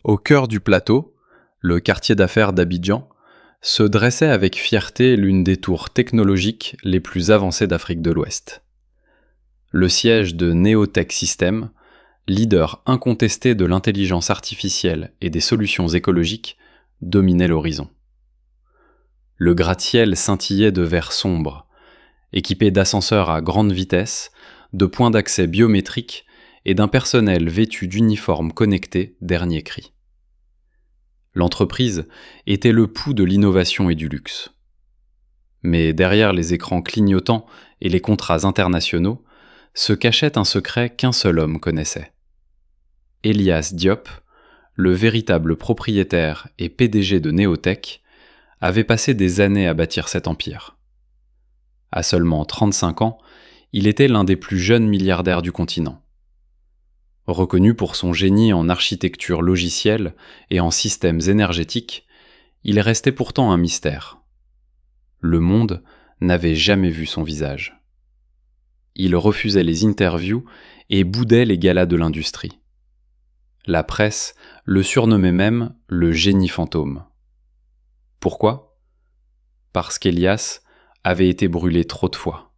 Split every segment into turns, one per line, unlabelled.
Au cœur du plateau, le quartier d'affaires d'Abidjan, se dressait avec fierté l'une des tours technologiques les plus avancées d'Afrique de l'Ouest. Le siège de Neotech Systems, leader incontesté de l'intelligence artificielle et des solutions écologiques, dominait l'horizon. Le gratte-ciel scintillait de verre sombre, équipé d'ascenseurs à grande vitesse, de points d'accès biométriques et d'un personnel vêtu d'uniformes connectés dernier cri. L'entreprise était le pouls de l'innovation et du luxe. Mais derrière les écrans clignotants et les contrats internationaux, se cachait un secret qu'un seul homme connaissait. Elias Diop, le véritable propriétaire et PDG de Neotech, avait passé des années à bâtir cet empire. À seulement 35 ans, il était l'un des plus jeunes milliardaires du continent. Reconnu pour son génie en architecture logicielle et en systèmes énergétiques, il restait pourtant un mystère. Le monde n'avait jamais vu son visage. Il refusait les interviews et boudait les galas de l'industrie. La presse le surnommait même le génie fantôme. Pourquoi ? Parce qu'Elias avait été brûlé trop de fois.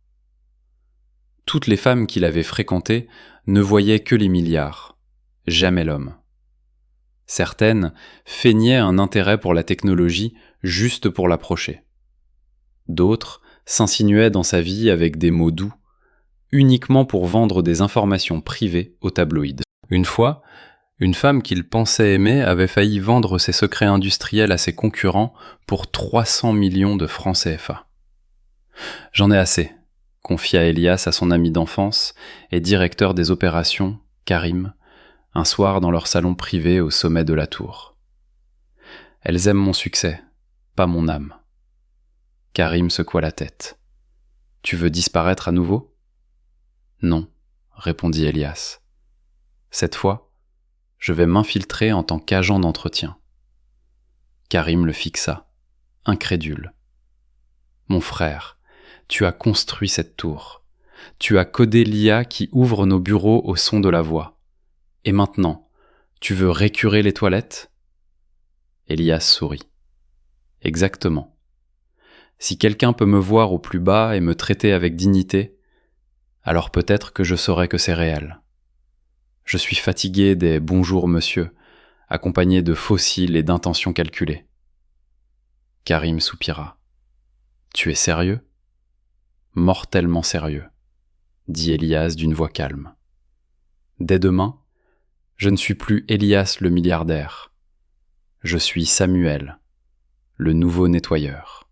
Toutes les femmes qu'il avait fréquentées ne voyaient que les milliards, jamais l'homme. Certaines feignaient un intérêt pour la technologie juste pour l'approcher. D'autres s'insinuaient dans sa vie avec des mots doux, uniquement pour vendre des informations privées aux tabloïds. Une fois, une femme qu'il pensait aimer avait failli vendre ses secrets industriels à ses concurrents pour 300 millions de francs CFA. « J'en ai assez », confia Elias à son ami d'enfance et directeur des opérations, Karim, un soir dans leur salon privé au sommet de la tour. « Elles aiment mon succès, pas mon âme. » Karim secoua la tête. « Tu veux disparaître à nouveau ? » ?»« Non, » répondit Elias. « Cette fois, je vais m'infiltrer en tant qu'agent d'entretien. » Karim le fixa, incrédule. « Mon frère, tu as construit cette tour. Tu as codé l'IA qui ouvre nos bureaux au son de la voix. Et maintenant, tu veux récurer les toilettes ? » Elias sourit. « Exactement. Si quelqu'un peut me voir au plus bas et me traiter avec dignité, alors peut-être que je saurai que c'est réel. Je suis fatigué des « bonjour monsieur », accompagnés de fossiles et d'intentions calculées. » Karim soupira. « Tu es sérieux ? » ?»« Mortellement sérieux, » dit Elias d'une voix calme. « Dès demain, je ne suis plus Elias le milliardaire. Je suis Samuel, le nouveau nettoyeur. »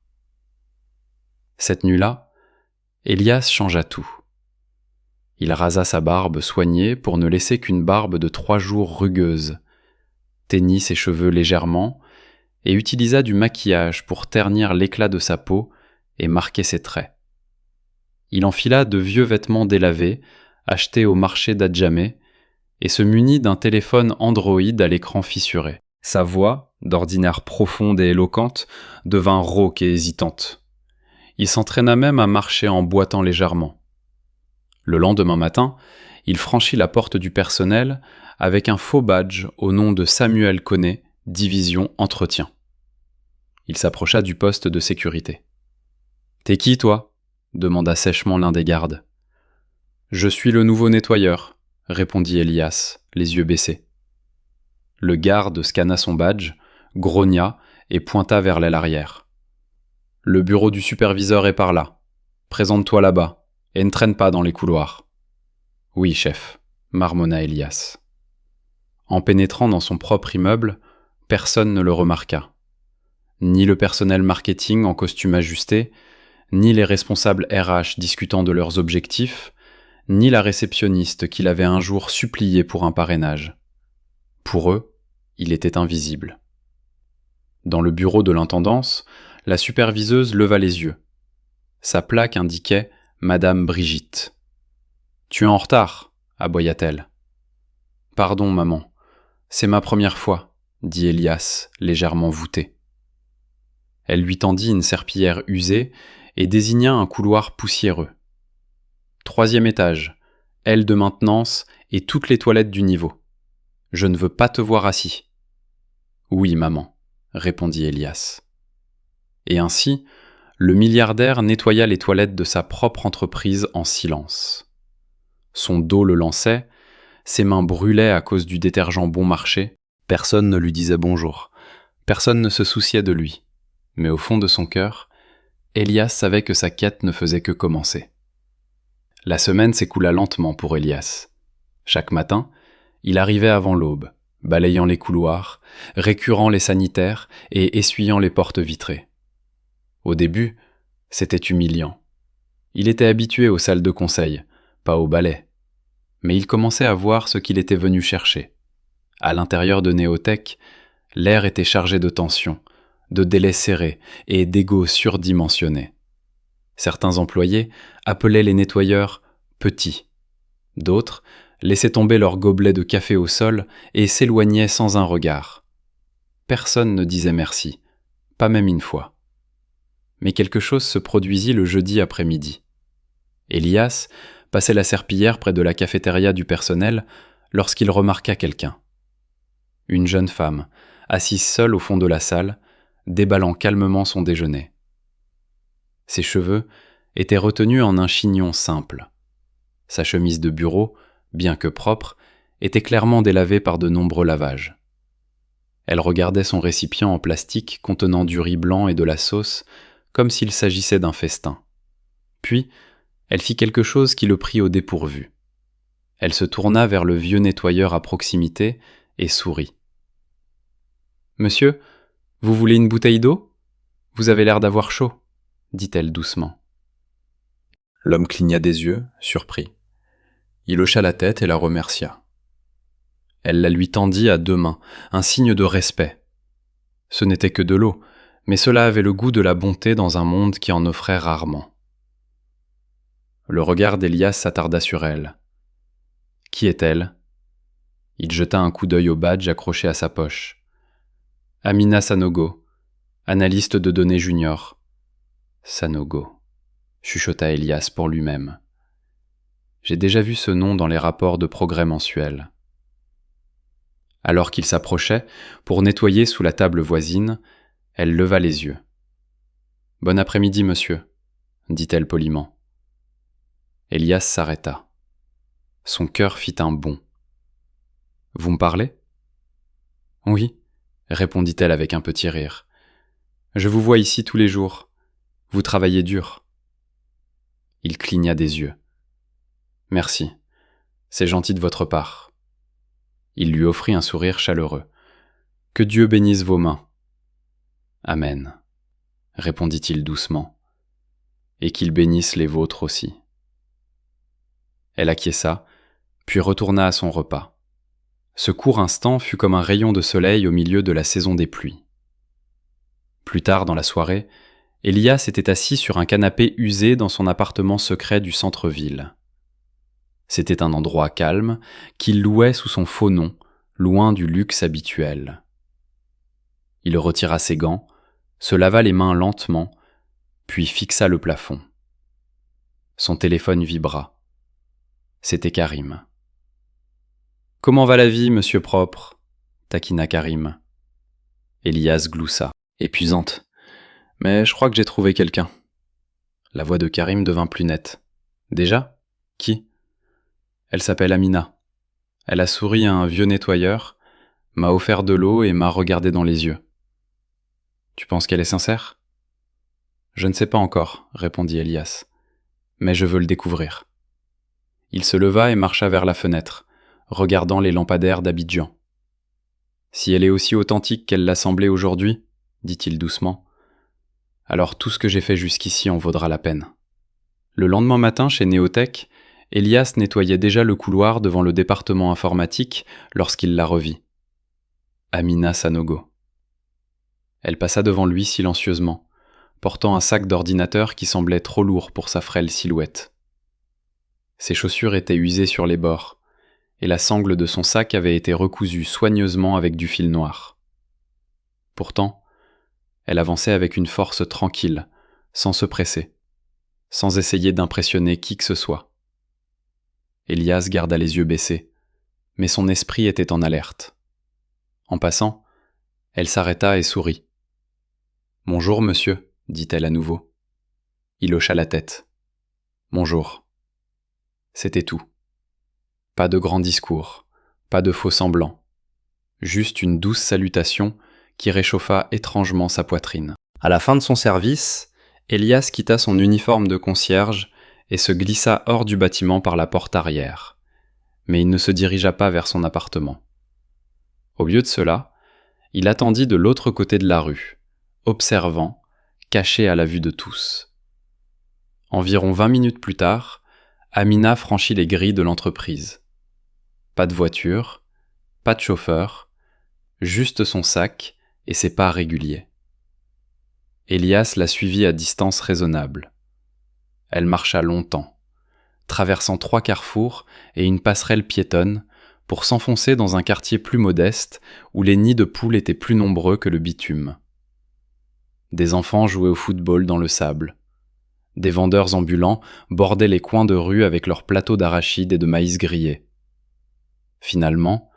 Cette nuit-là, Elias changea tout. Il rasa sa barbe soignée pour ne laisser qu'une barbe de 3 jours rugueuse, teignit ses cheveux légèrement et utilisa du maquillage pour ternir l'éclat de sa peau et marquer ses traits. Il enfila de vieux vêtements délavés, achetés au marché d'Adjamé, et se munit d'un téléphone Android à l'écran fissuré. Sa voix, d'ordinaire profonde et éloquente, devint rauque et hésitante. Il s'entraîna même à marcher en boitant légèrement. Le lendemain matin, il franchit la porte du personnel avec un faux badge au nom de Samuel Koné, division entretien. Il s'approcha du poste de sécurité. « T'es qui, toi ?» demanda sèchement l'un des gardes. « Je suis le nouveau nettoyeur », répondit Elias, les yeux baissés. Le garde scanna son badge, grogna et pointa vers l'aile arrière. « Le bureau du superviseur est par là. Présente-toi là-bas et ne traîne pas dans les couloirs. »« Oui, chef, » marmonna Elias. En pénétrant dans son propre immeuble, personne ne le remarqua. Ni le personnel marketing en costume ajusté, ni les responsables RH discutant de leurs objectifs, ni la réceptionniste qu'il avait un jour supplié pour un parrainage. Pour eux, il était invisible. Dans le bureau de l'intendance, la superviseuse leva les yeux. Sa plaque indiquait « Madame Brigitte ». « Tu es en retard », aboya-t-elle. « Pardon, maman, c'est ma première fois », dit Elias, légèrement voûté. Elle lui tendit une serpillière usée et désigna un couloir poussiéreux. « 3e étage, aile de maintenance et toutes les toilettes du niveau. Je ne veux pas te voir assis. Oui, maman, répondit Elias. Et ainsi, le milliardaire nettoya les toilettes de sa propre entreprise en silence. Son dos le lançait, ses mains brûlaient à cause du détergent bon marché, personne ne lui disait bonjour, personne ne se souciait de lui. Mais au fond de son cœur, Elias savait que sa quête ne faisait que commencer. La semaine s'écoula lentement pour Elias. Chaque matin, il arrivait avant l'aube, balayant les couloirs, récurant les sanitaires et essuyant les portes vitrées. Au début, c'était humiliant. Il était habitué aux salles de conseil, pas au balai. Mais il commençait à voir ce qu'il était venu chercher. À l'intérieur de Néotech, l'air était chargé de tension, de délais serrés et d'égos surdimensionnés. Certains employés appelaient les nettoyeurs « petits ». D'autres laissaient tomber leurs gobelets de café au sol et s'éloignaient sans un regard. Personne ne disait merci, pas même une fois. Mais quelque chose se produisit le jeudi après-midi. Elias passait la serpillière près de la cafétéria du personnel lorsqu'il remarqua quelqu'un. Une jeune femme, assise seule au fond de la salle, déballant calmement son déjeuner. Ses cheveux étaient retenus en un chignon simple. Sa chemise de bureau, bien que propre, était clairement délavée par de nombreux lavages. Elle regardait son récipient en plastique contenant du riz blanc et de la sauce, comme s'il s'agissait d'un festin. Puis, elle fit quelque chose qui le prit au dépourvu. Elle se tourna vers le vieux nettoyeur à proximité et sourit. « Monsieur, vous voulez une bouteille d'eau ? Vous avez l'air d'avoir chaud, » dit-elle doucement. L'homme cligna des yeux, surpris. Il hocha la tête et la remercia. Elle la lui tendit à deux mains, un signe de respect. Ce n'était que de l'eau, mais cela avait le goût de la bonté dans un monde qui en offrait rarement. Le regard d'Elias s'attarda sur elle. Qui est-elle ? Il jeta un coup d'œil au badge accroché à sa poche. Amina Sanogo, analyste de données junior. Sanogo, chuchota Elias pour lui-même. J'ai déjà vu ce nom dans les rapports de progrès mensuels. Alors qu'il s'approchait, pour nettoyer sous la table voisine, elle leva les yeux. « Bon après-midi, monsieur », dit-elle poliment. Elias s'arrêta. Son cœur fit un bond. « Vous me parlez ?»« Oui », répondit-elle avec un petit rire. « Je vous vois ici tous les jours. Vous travaillez dur. » Il cligna des yeux. « Merci. C'est gentil de votre part. » Il lui offrit un sourire chaleureux. « Que Dieu bénisse vos mains. »« Amen, » répondit-il doucement. « Et qu'il bénisse les vôtres aussi. » Elle acquiesça, puis retourna à son repas. Ce court instant fut comme un rayon de soleil au milieu de la saison des pluies. Plus tard dans la soirée, Elias était assis sur un canapé usé dans son appartement secret du centre-ville. C'était un endroit calme qu'il louait sous son faux nom, loin du luxe habituel. Il retira ses gants, se lava les mains lentement, puis fixa le plafond. Son téléphone vibra. C'était Karim. « Comment va la vie, monsieur propre ?» taquina Karim. Elias gloussa, épuisante. « Mais je crois que j'ai trouvé quelqu'un. » La voix de Karim devint plus nette. « Déjà ? Qui ? » Elle s'appelle Amina. Elle a souri à un vieux nettoyeur, m'a offert de l'eau et m'a regardé dans les yeux. « Tu penses qu'elle est sincère ? » « Je ne sais pas encore, » répondit Elias. « Mais je veux le découvrir. » Il se leva et marcha vers la fenêtre, regardant les lampadaires d'Abidjan. « Si elle est aussi authentique qu'elle l'a semblé aujourd'hui, » dit-il doucement, « alors tout ce que j'ai fait jusqu'ici en vaudra la peine. » Le lendemain matin, chez Néotech, Elias nettoyait déjà le couloir devant le département informatique lorsqu'il la revit. Amina Sanogo. Elle passa devant lui silencieusement, portant un sac d'ordinateur qui semblait trop lourd pour sa frêle silhouette. Ses chaussures étaient usées sur les bords, et la sangle de son sac avait été recousue soigneusement avec du fil noir. Pourtant, elle avançait avec une force tranquille, sans se presser, sans essayer d'impressionner qui que ce soit. Elias garda les yeux baissés, mais son esprit était en alerte. En passant, Elle s'arrêta et sourit. « Bonjour, monsieur, dit-elle à nouveau. Il hocha la tête. « Bonjour. » C'était tout. Pas de grand discours, pas de faux semblants. Juste une douce salutation qui réchauffa étrangement sa poitrine. À la fin de son service, Elias quitta son uniforme de concierge et se glissa hors du bâtiment par la porte arrière. Mais il ne se dirigea pas vers son appartement. Au lieu de cela, il attendit de l'autre côté de la rue, observant, caché à la vue de tous. Environ 20 minutes plus tard, Amina franchit les grilles de l'entreprise. Pas de voiture, pas de chauffeur, juste son sac et ses pas réguliers. Elias la suivit à distance raisonnable. Elle marcha longtemps, traversant 3 carrefours et une passerelle piétonne pour s'enfoncer dans un quartier plus modeste où les nids de poules étaient plus nombreux que le bitume. Des enfants jouaient au football dans le sable. Des vendeurs ambulants bordaient les coins de rue avec leurs plateaux d'arachides et de maïs grillé. Finalement,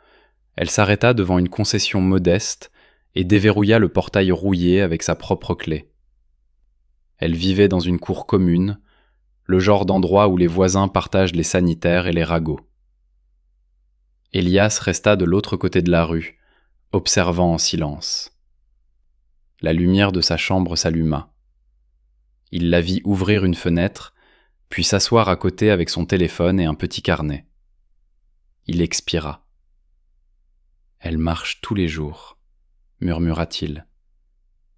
elle s'arrêta devant une concession modeste et déverrouilla le portail rouillé avec sa propre clé. Elle vivait dans une cour commune, le genre d'endroit où les voisins partagent les sanitaires et les ragots. Elias resta de l'autre côté de la rue, observant en silence. La lumière de sa chambre s'alluma. Il la vit ouvrir une fenêtre, puis s'asseoir à côté avec son téléphone et un petit carnet. Il expira. « Elle marche tous les jours », murmura-t-il.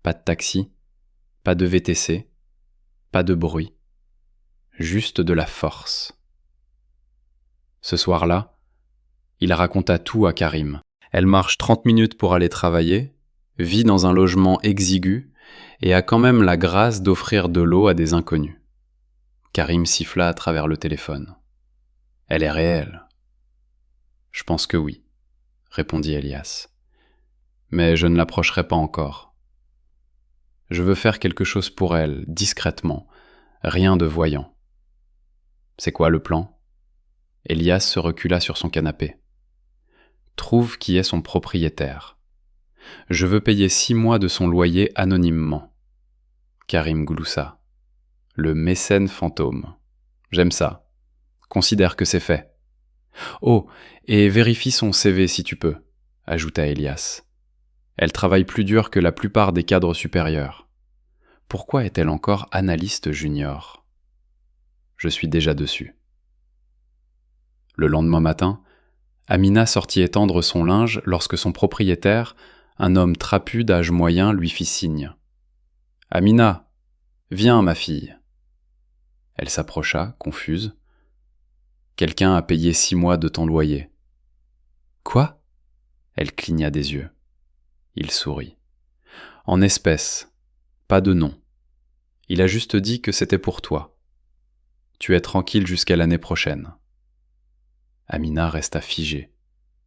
Pas de taxi, pas de VTC, pas de bruit, juste de la force. Ce soir-là, il raconta tout à Karim. Elle marche 30 minutes pour aller travailler, vit dans un logement exigu et a quand même la grâce d'offrir de l'eau à des inconnus. Karim siffla à travers le téléphone. « Elle est réelle ?»« Je pense que oui, » répondit Elias. « Mais je ne l'approcherai pas encore. Je veux faire quelque chose pour elle, discrètement, rien de voyant. » « C'est quoi le plan ?» Elias se recula sur son canapé. « Trouve qui est son propriétaire. Je veux payer 6 mois de son loyer anonymement. » Karim gloussa. « Le mécène fantôme. J'aime ça. Considère que c'est fait. »« Oh, et vérifie son CV si tu peux, » ajouta Elias. « Elle travaille plus dur que la plupart des cadres supérieurs. Pourquoi est-elle encore analyste junior ? Je suis déjà dessus. » Le lendemain matin, Amina sortit étendre son linge lorsque son propriétaire, un homme trapu d'âge moyen, lui fit signe. « Amina, viens, ma fille. » Elle s'approcha, confuse. « Quelqu'un a payé 6 mois de ton loyer. »« Quoi ?» Elle cligna des yeux. Il sourit. « En espèces, pas de nom. Il a juste dit que c'était pour toi. Tu es tranquille jusqu'à l'année prochaine. » Amina resta figée.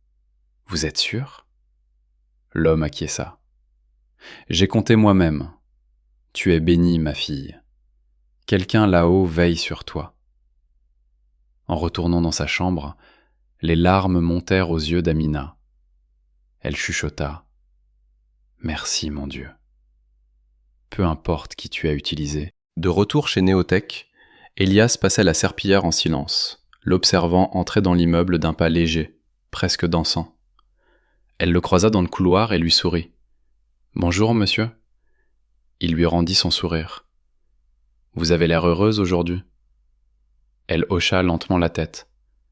« Vous êtes sûr ?» L'homme acquiesça. « J'ai compté moi-même. Tu es bénie, ma fille. Quelqu'un là-haut veille sur toi. » En retournant dans sa chambre, les larmes montèrent aux yeux d'Amina. Elle chuchota. « Merci, mon Dieu. Peu importe qui tu as utilisé. » De retour chez Néotech, Elias passait la serpillière en silence, l'observant entrer dans l'immeuble d'un pas léger, presque dansant. Elle le croisa dans le couloir et lui sourit. « Bonjour, monsieur. » Il lui rendit son sourire. « Vous avez l'air heureuse aujourd'hui. » Elle hocha lentement la tête.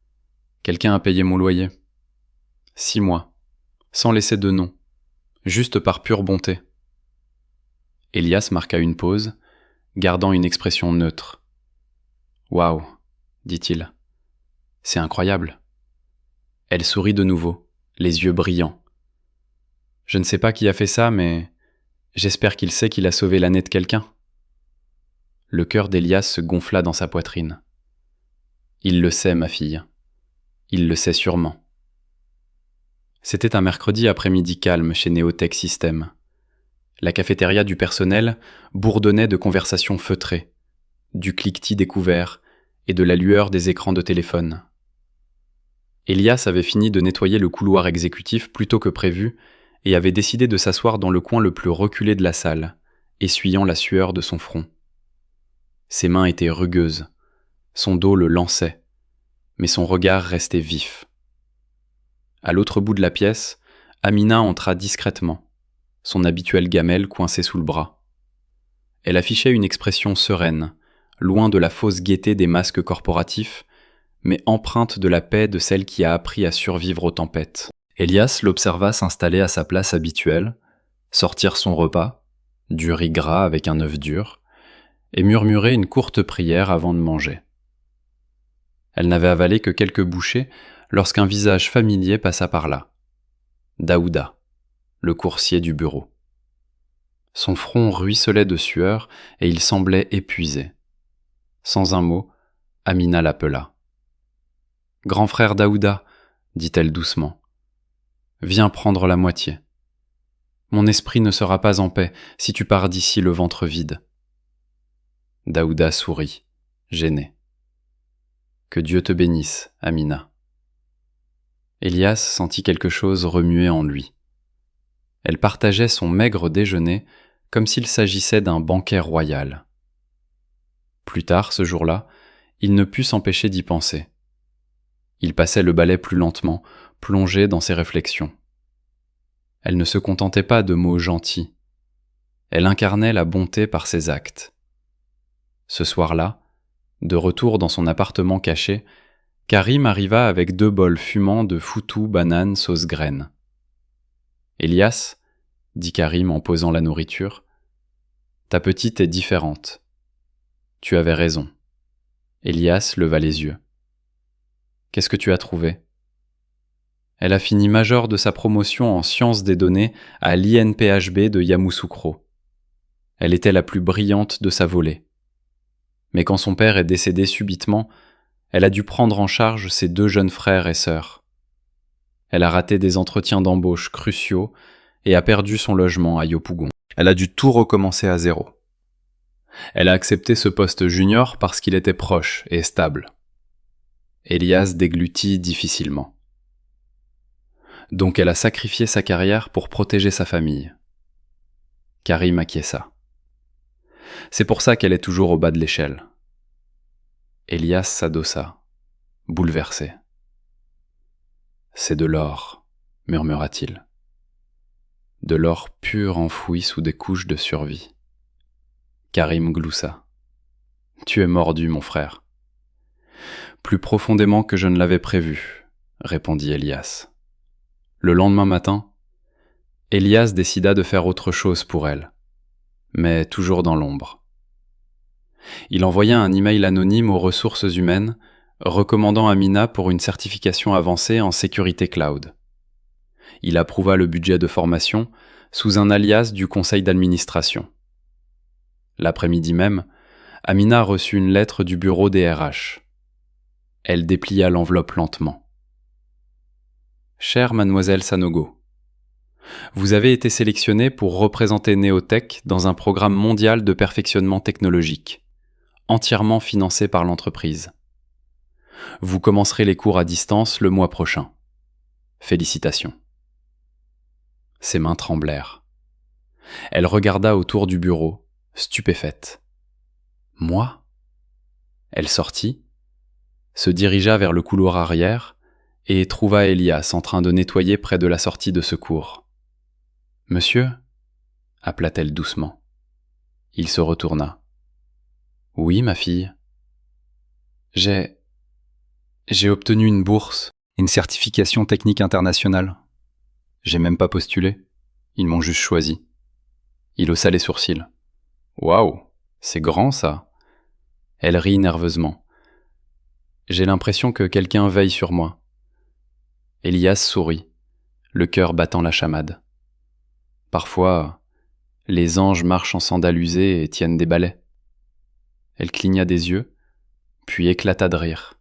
« Quelqu'un a payé mon loyer. 6 mois, sans laisser de nom, juste par pure bonté. » Elias marqua une pause, gardant une expression neutre. « Waouh, dit-il. C'est incroyable. » Elle sourit de nouveau, les yeux brillants. « Je ne sais pas qui a fait ça, mais j'espère qu'il sait qu'il a sauvé l'année de quelqu'un. » Le cœur d'Elias se gonfla dans sa poitrine. « Il le sait, ma fille. Il le sait sûrement. » C'était un mercredi après-midi calme chez Néotech System. La cafétéria du personnel bourdonnait de conversations feutrées, du cliquetis des couverts et de la lueur des écrans de téléphone. Elias avait fini de nettoyer le couloir exécutif plus tôt que prévu et avait décidé de s'asseoir dans le coin le plus reculé de la salle, essuyant la sueur de son front. Ses mains étaient rugueuses, son dos le lançait, mais son regard restait vif. À l'autre bout de la pièce, Amina entra discrètement, son habituelle gamelle coincée sous le bras. Elle affichait une expression sereine, loin de la fausse gaieté des masques corporatifs, mais empreinte de la paix de celle qui a appris à survivre aux tempêtes. Elias l'observa s'installer à sa place habituelle, sortir son repas, du riz gras avec un œuf dur, et murmurer une courte prière avant de manger. Elle n'avait avalé que quelques bouchées lorsqu'un visage familier passa par là. Daouda, le coursier du bureau. Son front ruisselait de sueur et il semblait épuisé. Sans un mot, Amina l'appela. « Grand frère Daouda, dit-elle doucement, viens prendre la moitié. Mon esprit ne sera pas en paix si tu pars d'ici le ventre vide. » Daouda sourit, gêné. « Que Dieu te bénisse, Amina. » Elias sentit quelque chose remuer en lui. Elle partageait son maigre déjeuner comme s'il s'agissait d'un banquet royal. Plus tard, ce jour-là, il ne put s'empêcher d'y penser. Il passait le balai plus lentement, plongé dans ses réflexions. Elle ne se contentait pas de mots gentils. Elle incarnait la bonté par ses actes. Ce soir-là, de retour dans son appartement caché, Karim arriva avec 2 bols fumants de foutou banane sauce graine. « Elias, dit Karim en posant la nourriture, ta petite est différente. » Tu avais raison. Elias leva les yeux. Qu'est-ce que tu as trouvé ? Elle a fini major de sa promotion en sciences des données à l'INPHB de Yamoussoukro. Elle était la plus brillante de sa volée. Mais quand son père est décédé subitement, elle a dû prendre en charge ses 2 jeunes frères et sœurs. Elle a raté des entretiens d'embauche cruciaux et a perdu son logement à Yopougon. Elle a dû tout recommencer à zéro. Elle a accepté ce poste junior parce qu'il était proche et stable. Elias déglutit difficilement. Donc elle a sacrifié sa carrière pour protéger sa famille. Karim acquiesça. C'est pour ça qu'elle est toujours au bas de l'échelle. Elias s'adossa, bouleversé. C'est de l'or, murmura-t-il. De l'or pur enfoui sous des couches de survie. Karim gloussa. Tu es mordu, mon frère. Plus profondément que je ne l'avais prévu, répondit Elias. Le lendemain matin, Elias décida de faire autre chose pour elle, mais toujours dans l'ombre. Il envoya un email anonyme aux ressources humaines, recommandant Amina pour une certification avancée en sécurité cloud. Il approuva le budget de formation sous un alias du conseil d'administration. L'après-midi même, Amina reçut une lettre du bureau des RH. Elle déplia l'enveloppe lentement. « Chère mademoiselle Sanogo, vous avez été sélectionnée pour représenter Neotech dans un programme mondial de perfectionnement technologique, entièrement financé par l'entreprise. Vous commencerez les cours à distance le mois prochain. Félicitations. » Ses mains tremblèrent. Elle regarda autour du bureau, stupéfaite. « Moi ?» Elle sortit, se dirigea vers le couloir arrière et trouva Elias en train de nettoyer près de la sortie de secours. « Monsieur ?» appela-t-elle doucement. Il se retourna. « Oui, ma fille. J'ai obtenu une bourse, une certification technique internationale. J'ai même pas postulé. Ils m'ont juste choisi. » Il haussa les sourcils. « Waouh, c'est grand ça !» Elle rit nerveusement. « J'ai l'impression que quelqu'un veille sur moi. » Elias sourit, le cœur battant la chamade. Parfois, les anges marchent en sandales usées et tiennent des balais. Elle cligna des yeux, puis éclata de rire.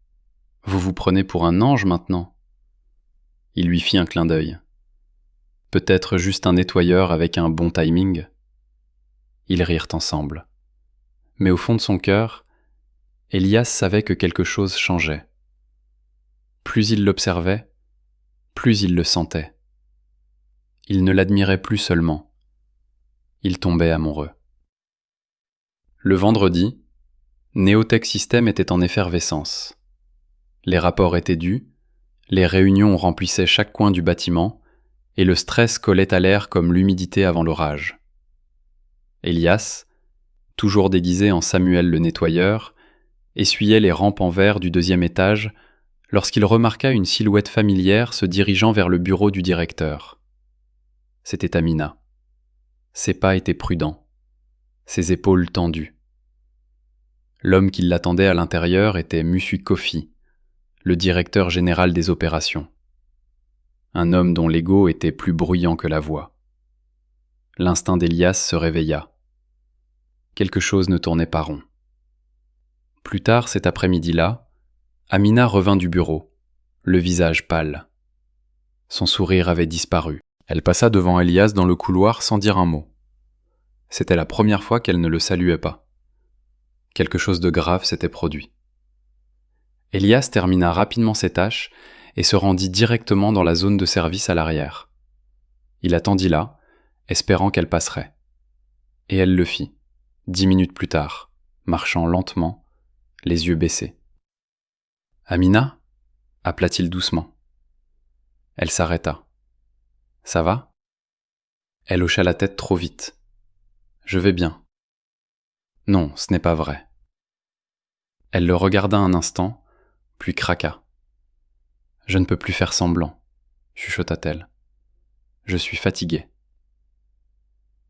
« Vous vous prenez pour un ange maintenant ?» Il lui fit un clin d'œil. Peut-être juste un nettoyeur avec un bon timing. Ils rirent ensemble. Mais au fond de son cœur, Elias savait que quelque chose changeait. Plus il l'observait, plus il le sentait. Il ne l'admirait plus seulement. Il tombait amoureux. Le vendredi, Neotech System était en effervescence. Les rapports étaient dus, les réunions remplissaient chaque coin du bâtiment, et le stress collait à l'air comme l'humidité avant l'orage. Elias, toujours déguisé en Samuel le nettoyeur, essuyait les rampes en verre du 2e étage lorsqu'il remarqua une silhouette familière se dirigeant vers le bureau du directeur. C'était Amina. Ses pas étaient prudents, ses épaules tendues. L'homme qui l'attendait à l'intérieur était Monsieur Kofi, le directeur général des opérations. Un homme dont l'ego était plus bruyant que la voix. L'instinct d'Elias se réveilla. Quelque chose ne tournait pas rond. Plus tard cet après-midi-là, Amina revint du bureau, le visage pâle. Son sourire avait disparu. Elle passa devant Elias dans le couloir sans dire un mot. C'était la première fois qu'elle ne le saluait pas. Quelque chose de grave s'était produit. Elias termina rapidement ses tâches et se rendit directement dans la zone de service à l'arrière. Il attendit là, espérant qu'elle passerait. Et elle le fit, 10 minutes plus tard, marchant lentement, les yeux baissés. « Amina » appela-t-il doucement. Elle s'arrêta. « Ça va ?» Elle hocha la tête trop vite. « Je vais bien. » « Non, ce n'est pas vrai. » Elle le regarda un instant, puis craqua. « Je ne peux plus faire semblant, » chuchota-t-elle. « Je suis fatiguée. »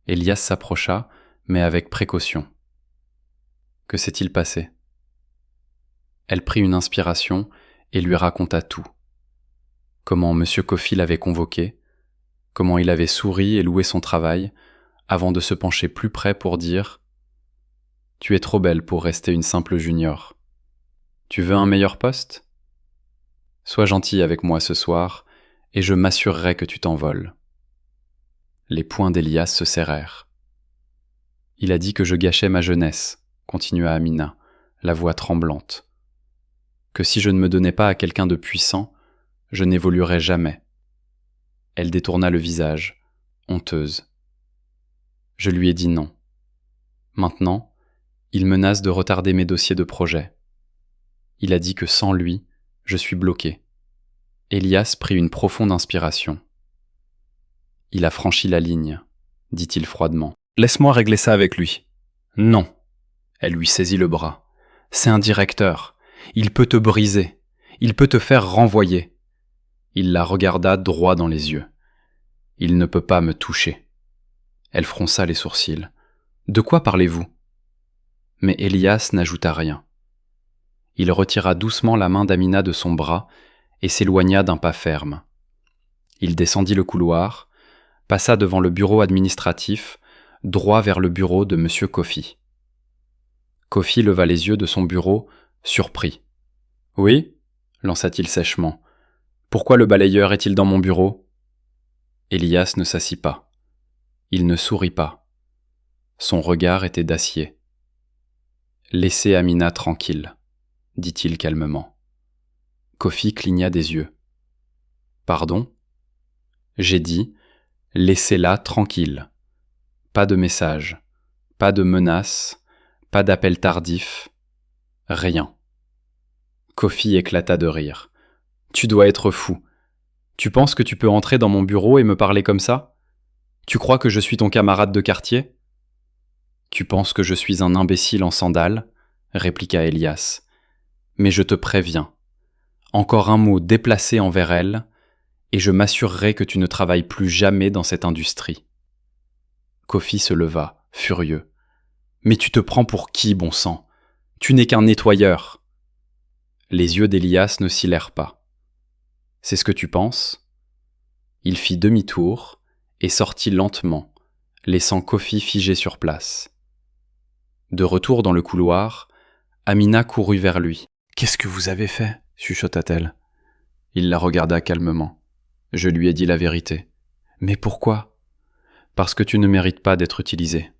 Elias s'approcha, mais avec précaution. Que s'est-il passé ? Elle prit une inspiration et lui raconta tout. Comment M. Kofi l'avait convoqué, comment il avait souri et loué son travail, avant de se pencher plus près pour dire « Tu es trop belle pour rester une simple junior. Tu veux un meilleur poste ? Sois gentil avec moi ce soir, et je m'assurerai que tu t'envoles. » Les poings d'Elias se serrèrent. « Il a dit que je gâchais ma jeunesse, » continua Amina, la voix tremblante. « Que si je ne me donnais pas à quelqu'un de puissant, je n'évoluerais jamais. » Elle détourna le visage, honteuse. Je lui ai dit non. Maintenant, il menace de retarder mes dossiers de projet. Il a dit que sans lui, je suis bloqué. Elias prit une profonde inspiration. Il a franchi la ligne, dit-il froidement. Laisse-moi régler ça avec lui. Non. Elle lui saisit le bras. C'est un directeur. Il peut te briser. Il peut te faire renvoyer. Il la regarda droit dans les yeux. Il ne peut pas me toucher. Elle fronça les sourcils. De quoi parlez-vous ? Mais Elias n'ajouta rien. Il retira doucement la main d'Amina de son bras et s'éloigna d'un pas ferme. Il descendit le couloir, passa devant le bureau administratif, droit vers le bureau de M. Kofi. Kofi leva les yeux de son bureau, surpris. « Oui » lança-t-il sèchement. « Pourquoi le balayeur est-il dans mon bureau ?» Elias ne s'assit pas. Il ne sourit pas. Son regard était d'acier. « Laissez Amina tranquille, » dit-il calmement. Kofi cligna des yeux. « Pardon ? » J'ai dit « Laissez-la tranquille. » Pas de message, pas de menace, pas d'appel tardif, rien. Kofi éclata de rire. « Tu dois être fou. Tu penses que tu peux entrer dans mon bureau et me parler comme ça ? Tu crois que je suis ton camarade de quartier ? » « Tu penses que je suis un imbécile en sandales ?» répliqua Elias. « Mais je te préviens. Encore un mot déplacé envers elle, et je m'assurerai que tu ne travailles plus jamais dans cette industrie. » Kofi se leva, furieux. « Mais tu te prends pour qui, bon sang ? Tu n'es qu'un nettoyeur. » Les yeux d'Elias ne s'hilèrent pas. « C'est ce que tu penses ?» Il fit demi-tour et sortit lentement, laissant Kofi figé sur place. De retour dans le couloir, Amina courut vers lui. « Qu'est-ce que vous avez fait ?» chuchota-t-elle. Il la regarda calmement. Je lui ai dit la vérité. « Mais pourquoi ?»« Parce que tu ne mérites pas d'être utilisé. »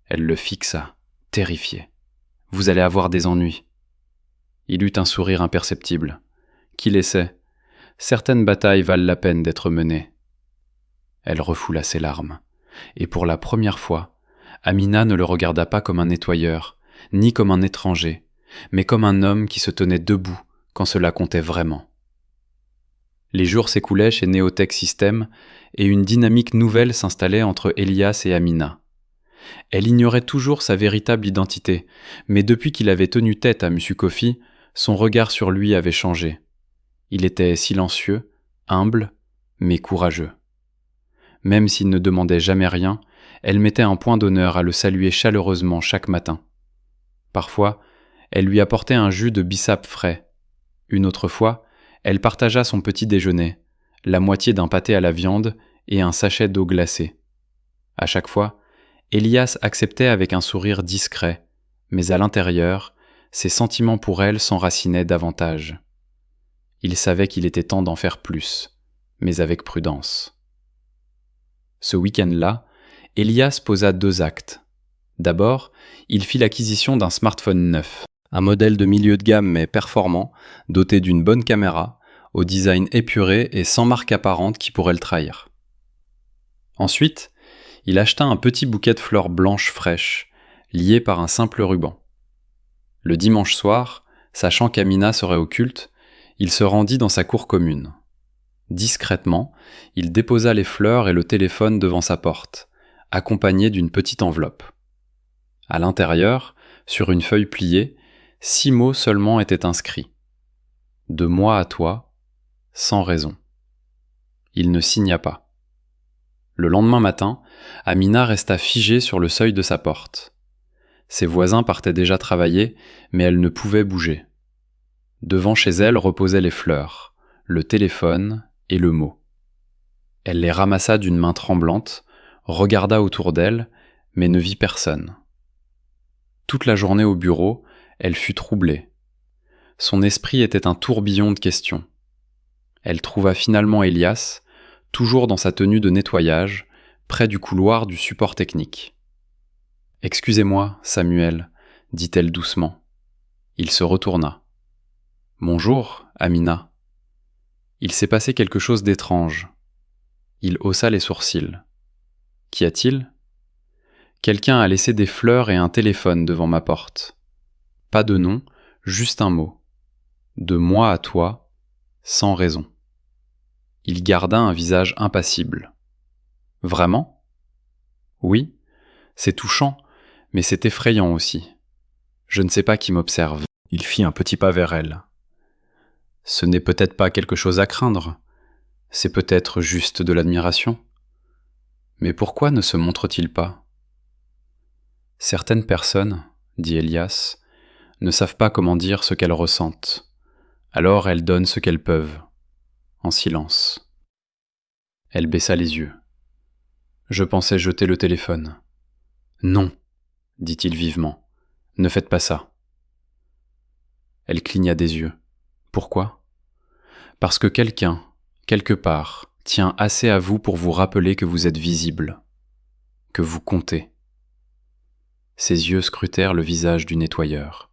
Elle le fixa, terrifiée. « Vous allez avoir des ennuis. » Il eut un sourire imperceptible. Qui le sait ? Certaines batailles valent la peine d'être menées. Elle refoula ses larmes. Et pour la première fois, Amina ne le regarda pas comme un nettoyeur, ni comme un étranger, mais comme un homme qui se tenait debout quand cela comptait vraiment. Les jours s'écoulaient chez Neotech Systems et une dynamique nouvelle s'installait entre Elias et Amina. Elle ignorait toujours sa véritable identité, mais depuis qu'il avait tenu tête à Monsieur Kofi, son regard sur lui avait changé. Il était silencieux, humble, mais courageux. Même s'il ne demandait jamais rien, elle mettait un point d'honneur à le saluer chaleureusement chaque matin. Parfois, elle lui apportait un jus de bissap frais. Une autre fois, elle partagea son petit déjeuner, la moitié d'un pâté à la viande et un sachet d'eau glacée. À chaque fois, Elias acceptait avec un sourire discret, mais à l'intérieur, ses sentiments pour elle s'enracinaient davantage. Il savait qu'il était temps d'en faire plus, mais avec prudence. Ce week-end-là, Elias posa 2 actes. D'abord, il fit l'acquisition d'un smartphone neuf, un modèle de milieu de gamme mais performant, doté d'une bonne caméra, au design épuré et sans marque apparente qui pourrait le trahir. Ensuite, il acheta un petit bouquet de fleurs blanches fraîches, liées par un simple ruban. Le dimanche soir, sachant qu'Amina serait au culte, il se rendit dans sa cour commune. Discrètement, il déposa les fleurs et le téléphone devant sa porte, accompagné d'une petite enveloppe. À l'intérieur, sur une feuille pliée, 6 mots seulement étaient inscrits. « De moi à toi, sans raison ». Il ne signa pas. Le lendemain matin, Amina resta figée sur le seuil de sa porte. Ses voisins partaient déjà travailler, mais elle ne pouvait bouger. Devant chez elle reposaient les fleurs, le téléphone et le mot. Elle les ramassa d'une main tremblante, regarda autour d'elle, mais ne vit personne. Toute la journée au bureau, elle fut troublée. Son esprit était un tourbillon de questions. Elle trouva finalement Elias, toujours dans sa tenue de nettoyage, près du couloir du support technique. « Excusez-moi, Samuel, » dit-elle doucement. Il se retourna. « Bonjour, Amina. » Il s'est passé quelque chose d'étrange. Il haussa les sourcils. « Qu'y a-t-il ? » Quelqu'un a laissé des fleurs et un téléphone devant ma porte. Pas de nom, juste un mot. De moi à toi, sans raison. Il garda un visage impassible. Vraiment ? Oui, c'est touchant, mais c'est effrayant aussi. Je ne sais pas qui m'observe. Il fit un petit pas vers elle. Ce n'est peut-être pas quelque chose à craindre. C'est peut-être juste de l'admiration. Mais pourquoi ne se montre-t-il pas ? Certaines personnes, dit Elias, ne savent pas comment dire ce qu'elles ressentent. Alors elles donnent ce qu'elles peuvent, en silence. Elle baissa les yeux. Je pensais jeter le téléphone. Non, dit-il vivement. Ne faites pas ça. Elle cligna des yeux. Pourquoi ? Parce que quelqu'un, quelque part, tient assez à vous pour vous rappeler que vous êtes visible, que vous comptez. Ses yeux scrutèrent le visage du nettoyeur.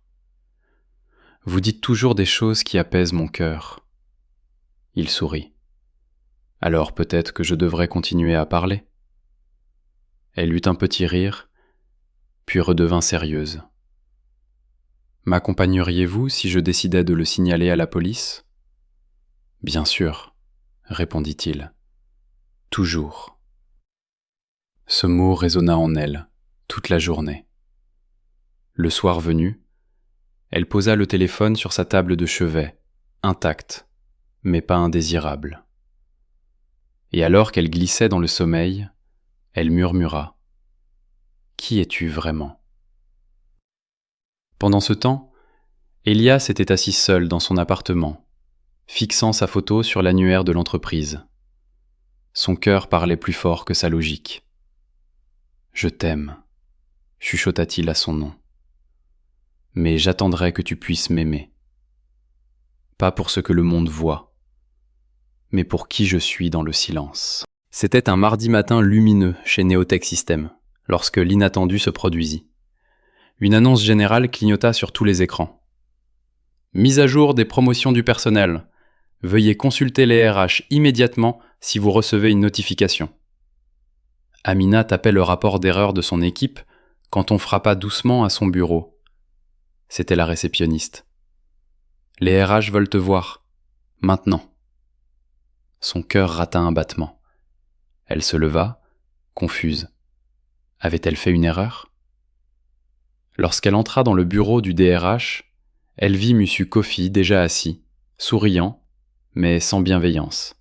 Vous dites toujours des choses qui apaisent mon cœur. Il sourit. Alors peut-être que je devrais continuer à parler. Elle eut un petit rire, puis redevint sérieuse. M'accompagneriez-vous si je décidais de le signaler à la police ? Bien sûr, répondit-il. Toujours. Ce mot résonna en elle, toute la journée. Le soir venu, elle posa le téléphone sur sa table de chevet, intact, mais pas indésirable. Et alors qu'elle glissait dans le sommeil, elle murmura « Qui es-tu vraiment ?» Pendant ce temps, Elias était assis seul dans son appartement, fixant sa photo sur l'annuaire de l'entreprise. Son cœur parlait plus fort que sa logique. « Je t'aime », chuchota-t-il à son nom. « Mais j'attendrai que tu puisses m'aimer. Pas pour ce que le monde voit, mais pour qui je suis dans le silence. » C'était un mardi matin lumineux chez Neotech Systems, lorsque l'inattendu se produisit. Une annonce générale clignota sur tous les écrans. Mise à jour des promotions du personnel. Veuillez consulter les RH immédiatement si vous recevez une notification. Amina tapait le rapport d'erreur de son équipe quand on frappa doucement à son bureau. C'était la réceptionniste. Les RH veulent te voir. Maintenant. Son cœur rata un battement. Elle se leva, confuse. Avait-elle fait une erreur ? Lorsqu'elle entra dans le bureau du DRH, elle vit M. Kofi déjà assis, souriant, mais sans bienveillance.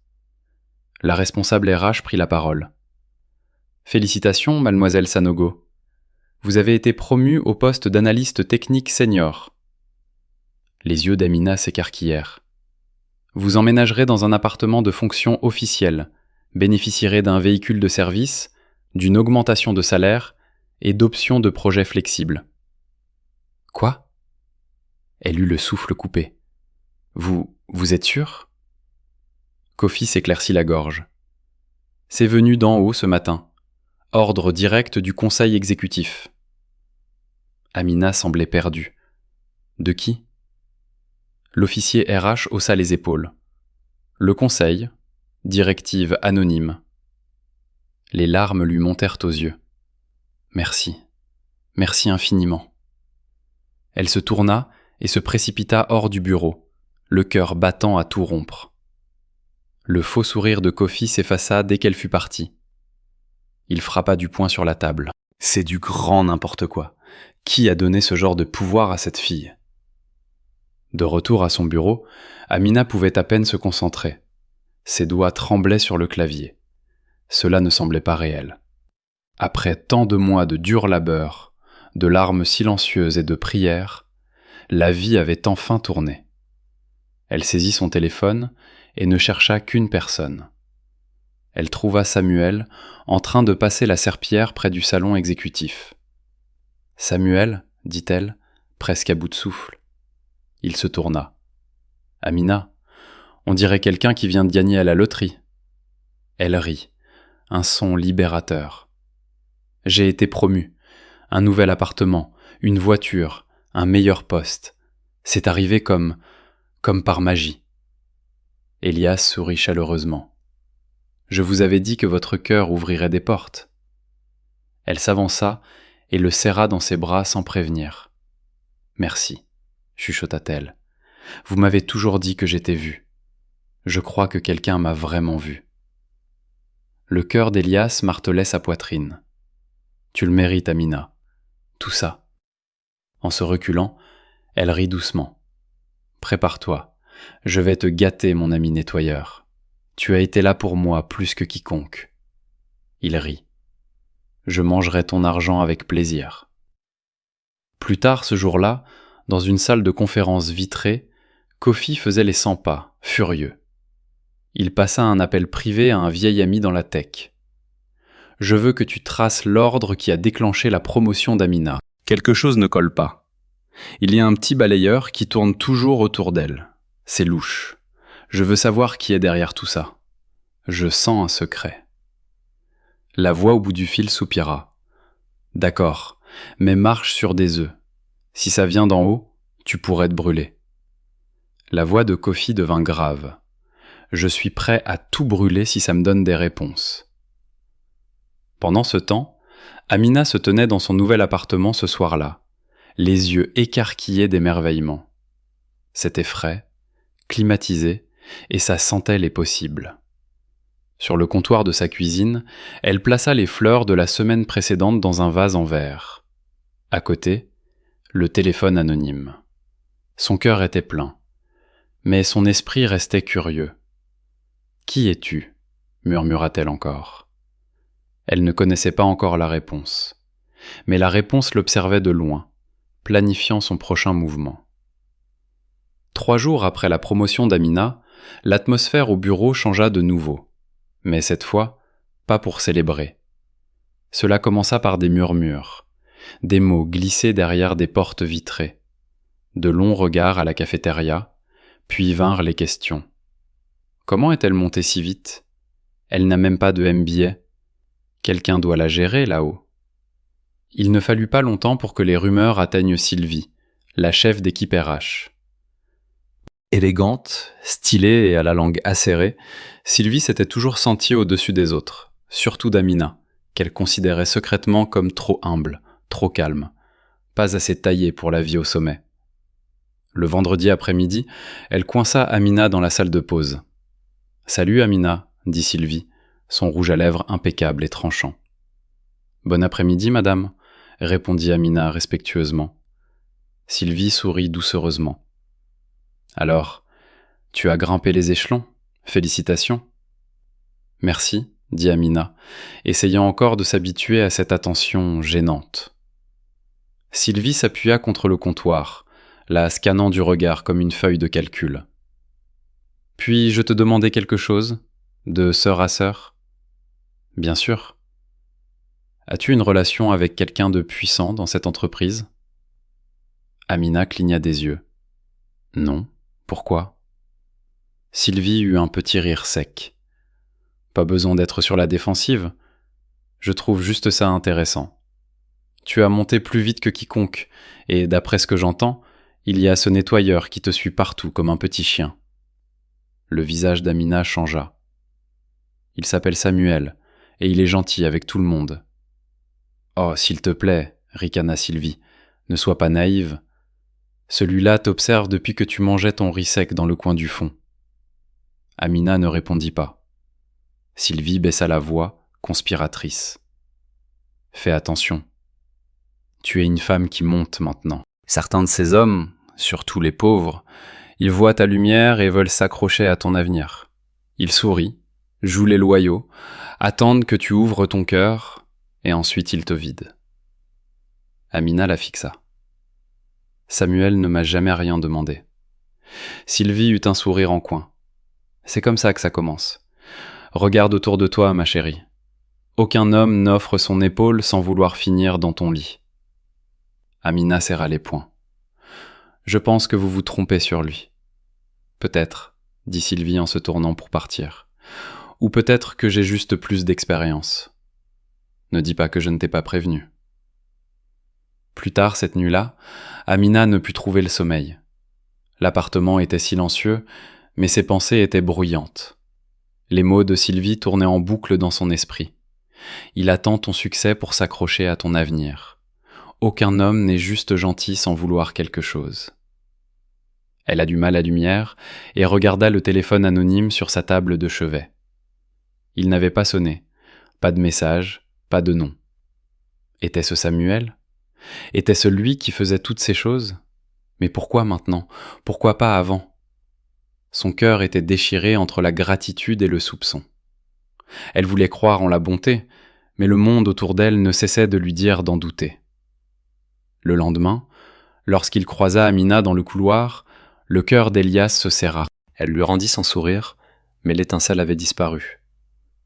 La responsable RH prit la parole. « Félicitations, mademoiselle Sanogo. Vous avez été promue au poste d'analyste technique senior. » Les yeux d'Amina s'écarquillèrent. « Vous emménagerez dans un appartement de fonction officielle, bénéficierez d'un véhicule de service, d'une augmentation de salaire et d'options de projets flexibles. » Quoi ? Elle eut le souffle coupé. « Vous êtes sûr ? » Kofi s'éclaircit la gorge. « C'est venu d'en haut ce matin. Ordre direct du conseil exécutif. » Amina semblait perdue. « De qui ?» L'officier RH haussa les épaules. « Le conseil, directive anonyme. » Les larmes lui montèrent aux yeux. « Merci. Merci infiniment. » Elle se tourna et se précipita hors du bureau, le cœur battant à tout rompre. Le faux sourire de Kofi s'effaça dès qu'elle fut partie. Il frappa du poing sur la table. C'est du grand n'importe quoi. Qui a donné ce genre de pouvoir à cette fille ? De retour à son bureau, Amina pouvait à peine se concentrer. Ses doigts tremblaient sur le clavier. Cela ne semblait pas réel. Après tant de mois de dur labeur, de larmes silencieuses et de prières, la vie avait enfin tourné. Elle saisit son téléphone et ne chercha qu'une personne. Elle trouva Samuel en train de passer la serpillière près du salon exécutif. « Samuel, dit-elle, presque à bout de souffle. Il se tourna. « Amina, on dirait quelqu'un qui vient de gagner à la loterie. » Elle rit, un son libérateur. « J'ai été promue. Un nouvel appartement, une voiture, un meilleur poste. C'est arrivé comme par magie. » Elias sourit chaleureusement. « Je vous avais dit que votre cœur ouvrirait des portes. » Elle s'avança et le serra dans ses bras sans prévenir. « Merci, chuchota-t-elle. Vous m'avez toujours dit que j'étais vue. Je crois que quelqu'un m'a vraiment vue. » Le cœur d'Elias martelait sa poitrine. « Tu le mérites, Amina. Tout ça. » En se reculant, elle rit doucement. « Prépare-toi. Je vais te gâter, mon ami nettoyeur. Tu as été là pour moi plus que quiconque. » Il rit. « Je mangerai ton argent avec plaisir. » Plus tard ce jour-là, dans une salle de conférence vitrée, Kofi faisait les 100 pas, furieux. Il passa un appel privé à un vieil ami dans la tech. « Je veux que tu traces l'ordre qui a déclenché la promotion d'Amina. Quelque chose ne colle pas. Il y a un petit balayeur qui tourne toujours autour d'elle. C'est louche. Je veux savoir qui est derrière tout ça. Je sens un secret. » La voix au bout du fil soupira. « D'accord, mais marche sur des œufs. Si ça vient d'en haut, tu pourrais te brûler. » La voix de Kofi devint grave. « Je suis prêt à tout brûler si ça me donne des réponses. » Pendant ce temps, Amina se tenait dans son nouvel appartement ce soir-là, les yeux écarquillés d'émerveillement. C'était frais, climatisé, et ça sentait les possibles. Sur le comptoir de sa cuisine, elle plaça les fleurs de la semaine précédente dans un vase en verre. À côté, le téléphone anonyme. Son cœur était plein, mais son esprit restait curieux. « Qui es-tu » murmura-t-elle encore. Elle ne connaissait pas encore la réponse, mais la réponse l'observait de loin, planifiant son prochain mouvement. 3 jours après la promotion d'Amina, l'atmosphère au bureau changea de nouveau. Mais cette fois, pas pour célébrer. Cela commença par des murmures, des mots glissés derrière des portes vitrées, de longs regards à la cafétéria, puis vinrent les questions. Comment est-elle montée si vite ? Elle n'a même pas de MBA. Quelqu'un doit la gérer là-haut. Il ne fallut pas longtemps pour que les rumeurs atteignent Sylvie, la chef d'équipe RH. Élégante, stylée et à la langue acérée, Sylvie s'était toujours sentie au-dessus des autres, surtout d'Amina, qu'elle considérait secrètement comme trop humble, trop calme, pas assez taillée pour la vie au sommet. Le vendredi après-midi, elle coinça Amina dans la salle de pause. « Salut Amina », dit Sylvie, son rouge à lèvres impeccable et tranchant. « Bon après-midi, madame », répondit Amina respectueusement. Sylvie sourit doucereusement. « Alors, tu as grimpé les échelons ? Félicitations !»« Merci », dit Amina, essayant encore de s'habituer à cette attention gênante. Sylvie s'appuya contre le comptoir, la scannant du regard comme une feuille de calcul. « Puis-je te demander quelque chose, de sœur à sœur ? » ?»« Bien sûr. »« As-tu une relation avec quelqu'un de puissant dans cette entreprise ?» Amina cligna des yeux. « Non. Pourquoi ?» Sylvie eut un petit rire sec. « Pas besoin d'être sur la défensive. Je trouve juste ça intéressant. Tu as monté plus vite que quiconque, et d'après ce que j'entends, il y a ce nettoyeur qui te suit partout comme un petit chien. » Le visage d'Amina changea. « Il s'appelle Samuel, et il est gentil avec tout le monde. »« Oh, s'il te plaît, » ricana Sylvie, « ne sois pas naïve. Celui-là t'observe depuis que tu mangeais ton riz sec dans le coin du fond. » Amina ne répondit pas. Sylvie baissa la voix, conspiratrice. « Fais attention. Tu es une femme qui monte maintenant. Certains de ces hommes, surtout les pauvres, ils voient ta lumière et veulent s'accrocher à ton avenir. Ils sourient, jouent les loyaux, attendent que tu ouvres ton cœur, et ensuite ils te vident. » Amina la fixa. « Samuel ne m'a jamais rien demandé. » Sylvie eut un sourire en coin. « C'est comme ça que ça commence. Regarde autour de toi, ma chérie. Aucun homme n'offre son épaule sans vouloir finir dans ton lit. » Amina serra les poings. « Je pense que vous vous trompez sur lui. »« Peut-être, » dit Sylvie en se tournant pour partir. « Ou peut-être que j'ai juste plus d'expérience. Ne dis pas que je ne t'ai pas prévenu. » Plus tard cette nuit-là, Amina ne put trouver le sommeil. L'appartement était silencieux, mais ses pensées étaient bruyantes. Les mots de Sylvie tournaient en boucle dans son esprit. « Il attend ton succès pour s'accrocher à ton avenir. Aucun homme n'est juste gentil sans vouloir quelque chose. » Elle alluma la lumière et regarda le téléphone anonyme sur sa table de chevet. Il n'avait pas sonné, pas de message, pas de nom. Était-ce Samuel ? Était-ce lui qui faisait toutes ces choses ? Mais pourquoi maintenant ? Pourquoi pas avant ? Son cœur était déchiré entre la gratitude et le soupçon. Elle voulait croire en la bonté, mais le monde autour d'elle ne cessait de lui dire d'en douter. Le lendemain, lorsqu'il croisa Amina dans le couloir, le cœur d'Elias se serra. Elle lui rendit son sourire, mais l'étincelle avait disparu.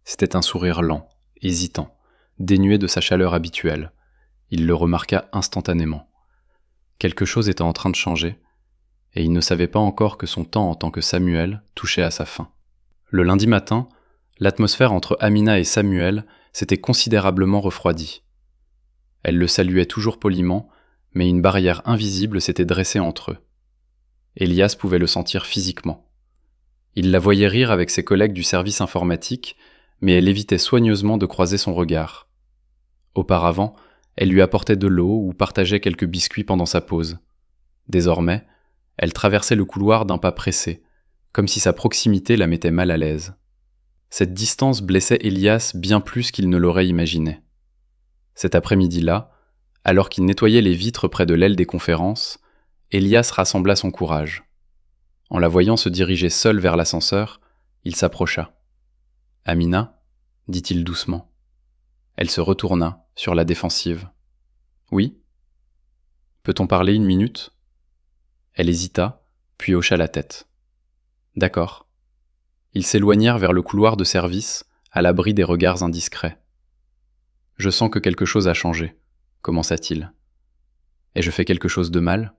C'était un sourire lent, hésitant, dénué de sa chaleur habituelle. Il le remarqua instantanément. Quelque chose était en train de changer, et il ne savait pas encore que son temps en tant que Samuel touchait à sa fin. Le lundi matin, l'atmosphère entre Amina et Samuel s'était considérablement refroidie. Elle le saluait toujours poliment, mais une barrière invisible s'était dressée entre eux. Elias pouvait le sentir physiquement. Il la voyait rire avec ses collègues du service informatique, mais elle évitait soigneusement de croiser son regard. Auparavant, elle lui apportait de l'eau ou partageait quelques biscuits pendant sa pause. Désormais, elle traversait le couloir d'un pas pressé, comme si sa proximité la mettait mal à l'aise. Cette distance blessait Elias bien plus qu'il ne l'aurait imaginé. Cet après-midi-là, alors qu'il nettoyait les vitres près de l'aile des conférences, Elias rassembla son courage. En la voyant se diriger seule vers l'ascenseur, il s'approcha. « Amina ?» dit-il doucement. Elle se retourna, sur la défensive. « Oui ? Peut-on parler une minute ?» Elle hésita, puis hocha la tête. « D'accord. » Ils s'éloignèrent vers le couloir de service, à l'abri des regards indiscrets. « Je sens que quelque chose a changé, » commença-t-il. « Ai-je fait quelque chose de mal ?»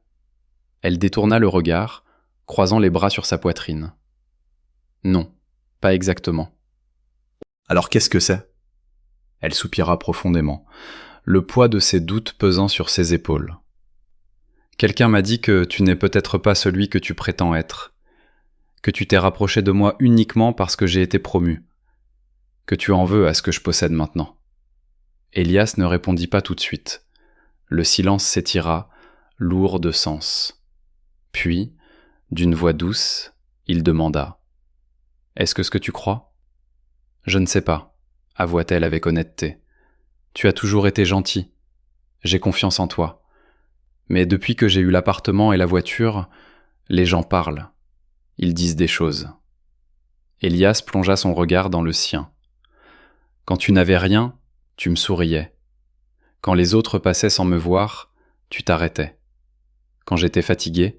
Elle détourna le regard, croisant les bras sur sa poitrine. « Non, pas exactement. »« Alors qu'est-ce que c'est ?» Elle soupira profondément, le poids de ses doutes pesant sur ses épaules. « Quelqu'un m'a dit que tu n'es peut-être pas celui que tu prétends être, que tu t'es rapproché de moi uniquement parce que j'ai été promu, que tu en veux à ce que je possède maintenant. Elias ne répondit pas tout de suite. Le silence s'étira, lourd de sens. Puis, d'une voix douce, il demanda « Est-ce que tu crois ?»« Je ne sais pas, » avoua-t-elle avec honnêteté. « Tu as toujours été gentil. J'ai confiance en toi. Mais depuis que j'ai eu l'appartement et la voiture, les gens parlent. Ils disent des choses. » Elias plongea son regard dans le sien. « Quand tu n'avais rien, tu me souriais. Quand les autres passaient sans me voir, tu t'arrêtais. Quand j'étais fatigué,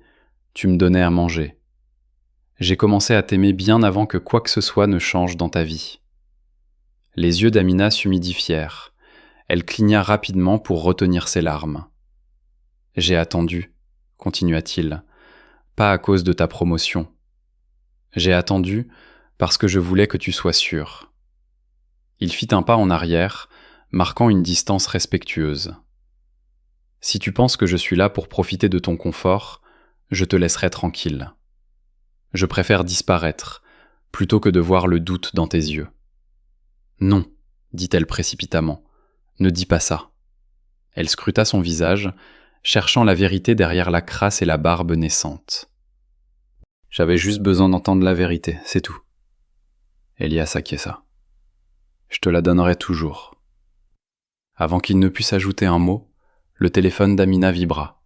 tu me donnais à manger. J'ai commencé à t'aimer bien avant que quoi que ce soit ne change dans ta vie. » Les yeux d'Amina s'humidifièrent. Elle cligna rapidement pour retenir ses larmes. « J'ai attendu, » continua-t-il, « pas à cause de ta promotion. J'ai attendu parce que je voulais que tu sois sûre. » Il fit un pas en arrière, marquant une distance respectueuse. « Si tu penses que je suis là pour profiter de ton confort, je te laisserai tranquille. Je préfère disparaître, plutôt que de voir le doute dans tes yeux. »« Non, » dit-elle précipitamment, « ne dis pas ça. » Elle scruta son visage, cherchant la vérité derrière la crasse et la barbe naissante. « J'avais juste besoin d'entendre la vérité, c'est tout. » Elias acquiesça. « Je te la donnerai toujours. » Avant qu'il ne puisse ajouter un mot, le téléphone d'Amina vibra.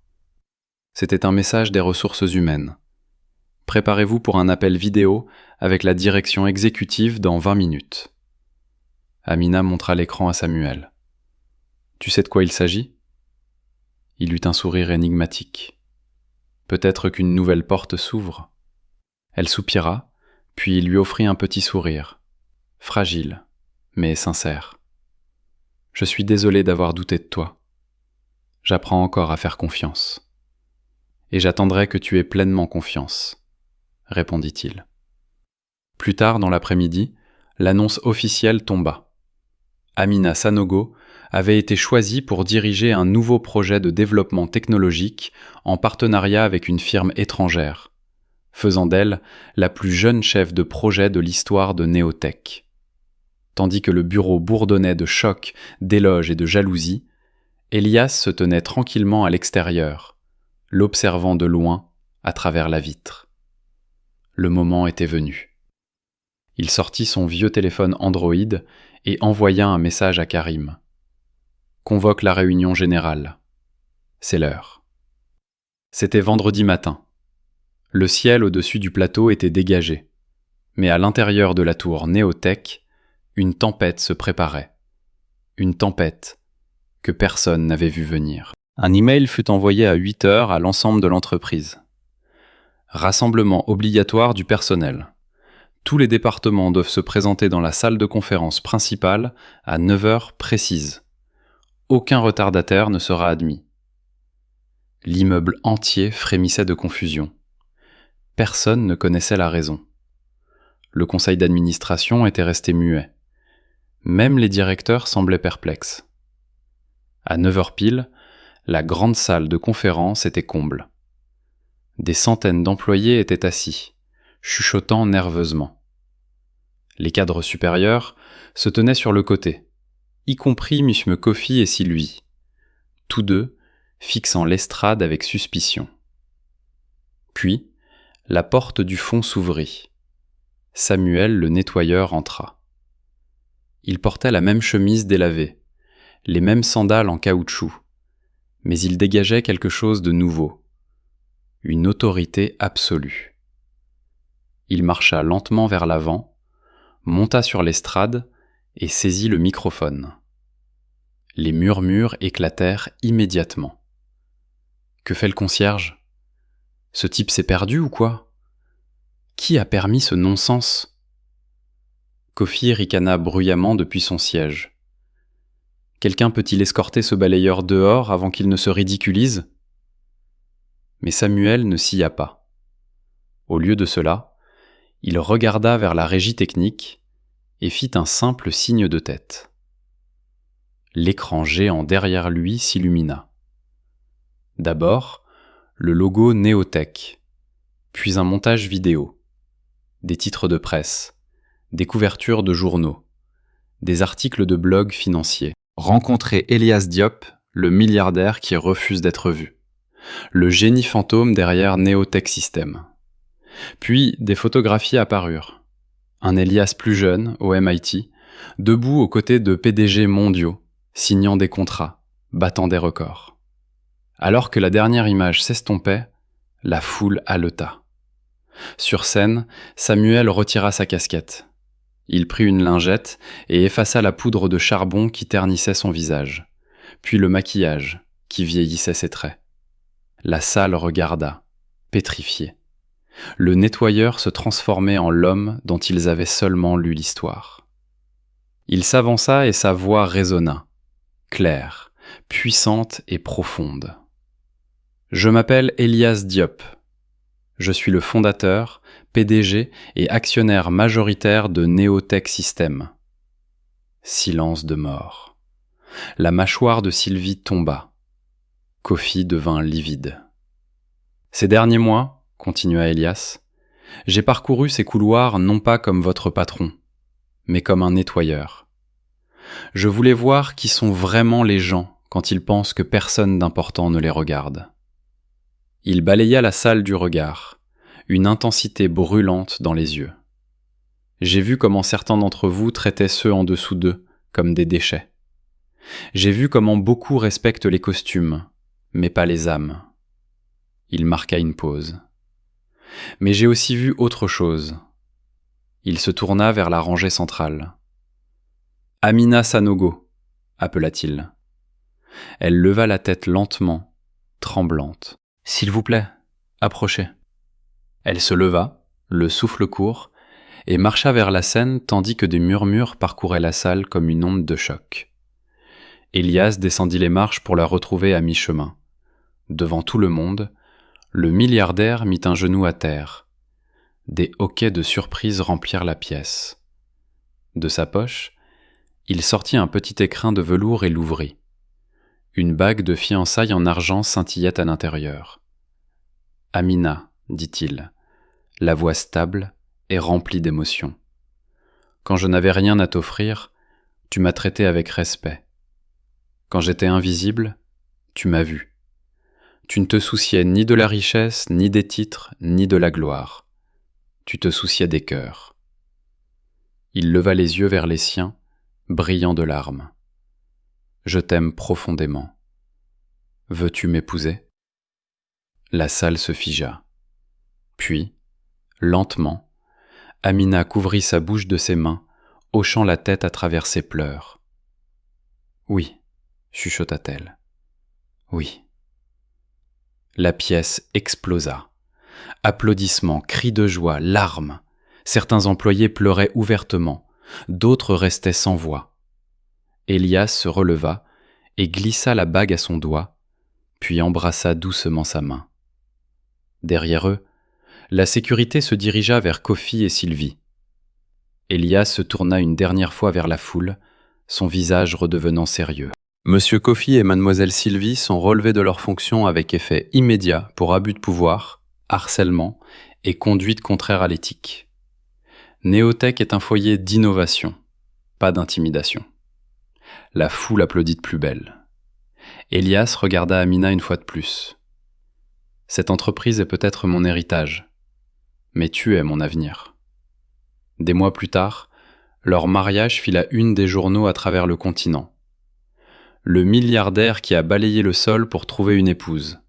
C'était un message des ressources humaines. « Préparez-vous pour un appel vidéo avec la direction exécutive dans 20 minutes. » Amina montra l'écran à Samuel. « Tu sais de quoi il s'agit ?» Il eut un sourire énigmatique. « Peut-être qu'une nouvelle porte s'ouvre. » Elle soupira, puis il lui offrit un petit sourire, fragile, mais sincère. « Je suis désolé d'avoir douté de toi. J'apprends encore à faire confiance. Et j'attendrai que tu aies pleinement confiance, » répondit-il. Plus tard dans l'après-midi, l'annonce officielle tomba. Amina Sanogo avait été choisie pour diriger un nouveau projet de développement technologique en partenariat avec une firme étrangère, faisant d'elle la plus jeune chef de projet de l'histoire de Néotech. Tandis que le bureau bourdonnait de chocs, d'éloges et de jalousie, Elias se tenait tranquillement à l'extérieur, l'observant de loin à travers la vitre. Le moment était venu. Il sortit son vieux téléphone Android et envoya un message à Karim. « Convoque la réunion générale. C'est l'heure. » C'était vendredi matin. Le ciel au-dessus du plateau était dégagé, mais à l'intérieur de la tour Néotech, une tempête se préparait. Une tempête que personne n'avait vu venir. Un email fut envoyé à 8 heures à l'ensemble de l'entreprise. Rassemblement obligatoire du personnel. Tous les départements doivent se présenter dans la salle de conférence principale à 9 heures précises. Aucun retardataire ne sera admis. L'immeuble entier frémissait de confusion. Personne ne connaissait la raison. Le conseil d'administration était resté muet. Même les directeurs semblaient perplexes. À 9 heures pile, la grande salle de conférence était comble. Des centaines d'employés étaient assis, chuchotant nerveusement. Les cadres supérieurs se tenaient sur le côté, y compris M. Kofi et Sylvie, tous deux fixant l'estrade avec suspicion. Puis, la porte du fond s'ouvrit. Samuel, le nettoyeur, entra. Il portait la même chemise délavée, les mêmes sandales en caoutchouc, mais il dégageait quelque chose de nouveau, une autorité absolue. Il marcha lentement vers l'avant, monta sur l'estrade et saisit le microphone. Les murmures éclatèrent immédiatement. « Que fait le concierge ? Ce type s'est perdu ou quoi ? Qui a permis ce non-sens ?» Kofi ricana bruyamment depuis son siège. « Quelqu'un peut-il escorter ce balayeur dehors avant qu'il ne se ridiculise ?» Mais Samuel ne scia pas. Au lieu de cela, il regarda vers la régie technique et fit un simple signe de tête. L'écran géant derrière lui s'illumina. D'abord, le logo Néotech, puis un montage vidéo, des titres de presse, des couvertures de journaux, des articles de blog financiers. Rencontrer Elias Diop, le milliardaire qui refuse d'être vu. Le génie fantôme derrière Neotech Systems. Puis des photographies apparurent. Un Elias plus jeune, au MIT, debout aux côtés de PDG mondiaux, signant des contrats, battant des records. Alors que la dernière image s'estompait, la foule haleta. Sur scène, Samuel retira sa casquette. Il prit une lingette et effaça la poudre de charbon qui ternissait son visage, puis le maquillage qui vieillissait ses traits. La salle regarda, pétrifiée. Le nettoyeur se transformait en l'homme dont ils avaient seulement lu l'histoire. Il s'avança et sa voix résonna, claire, puissante et profonde. « Je m'appelle Elias Diop. Je suis le fondateur, PDG et actionnaire majoritaire de Neotech Systems. » Silence de mort. La mâchoire de Sylvie tomba. Kofi devint livide. « Ces derniers mois, continua Elias, j'ai parcouru ces couloirs non pas comme votre patron, mais comme un nettoyeur. Je voulais voir qui sont vraiment les gens quand ils pensent que personne d'important ne les regarde. » Il balaya la salle du regard, une intensité brûlante dans les yeux. J'ai vu comment certains d'entre vous traitaient ceux en dessous d'eux comme des déchets. J'ai vu comment beaucoup respectent les costumes, mais pas les âmes. Il marqua une pause. Mais j'ai aussi vu autre chose. Il se tourna vers la rangée centrale. « Amina Sanogo » appela-t-il. Elle leva la tête lentement, tremblante. « S'il vous plaît, approchez. » Elle se leva, le souffle court, et marcha vers la scène tandis que des murmures parcouraient la salle comme une onde de choc. Elias descendit les marches pour la retrouver à mi-chemin. Devant tout le monde, le milliardaire mit un genou à terre. Des hoquets de surprise remplirent la pièce. De sa poche, il sortit un petit écrin de velours et l'ouvrit. Une bague de fiançailles en argent scintillait à l'intérieur. « Amina, dit-il, la voix stable et remplie d'émotion. Quand je n'avais rien à t'offrir, tu m'as traité avec respect. Quand j'étais invisible, tu m'as vu. Tu ne te souciais ni de la richesse, ni des titres, ni de la gloire. Tu te souciais des cœurs. » Il leva les yeux vers les siens, brillants de larmes. « Je t'aime profondément. Veux-tu m'épouser ?» La salle se figea. Puis, lentement, Amina couvrit sa bouche de ses mains, hochant la tête à travers ses pleurs. « Oui, » chuchota-t-elle. « Oui. » La pièce explosa. Applaudissements, cris de joie, larmes. Certains employés pleuraient ouvertement, d'autres restaient sans voix. Elias se releva et glissa la bague à son doigt, puis embrassa doucement sa main. Derrière eux, la sécurité se dirigea vers Kofi et Sylvie. Elias se tourna une dernière fois vers la foule, son visage redevenant sérieux. Monsieur Kofi et mademoiselle Sylvie sont relevés de leurs fonctions avec effet immédiat pour abus de pouvoir, harcèlement et conduite contraire à l'éthique. Neotech est un foyer d'innovation, pas d'intimidation. La foule applaudit de plus belle. Elias regarda Amina une fois de plus. Cette entreprise est peut-être mon héritage, mais tu es mon avenir. Des mois plus tard, leur mariage fit la une des journaux à travers le continent. Le milliardaire qui a balayé le sol pour trouver une épouse.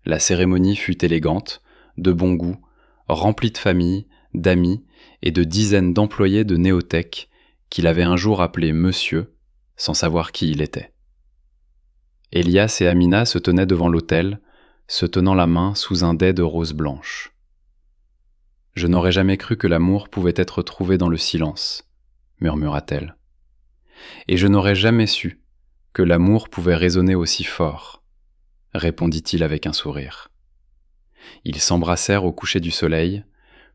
La cérémonie fut élégante, de bon goût, remplie de familles, d'amis et de dizaines d'employés de Neotech qu'il avait un jour appelé monsieur, sans savoir qui il était. Elias et Amina se tenaient devant l'autel, se tenant la main sous un dais de roses blanches. « Je n'aurais jamais cru que l'amour pouvait être trouvé dans le silence, » murmura-t-elle. « Et je n'aurais jamais su que l'amour pouvait résonner aussi fort, » répondit-il avec un sourire. Ils s'embrassèrent au coucher du soleil,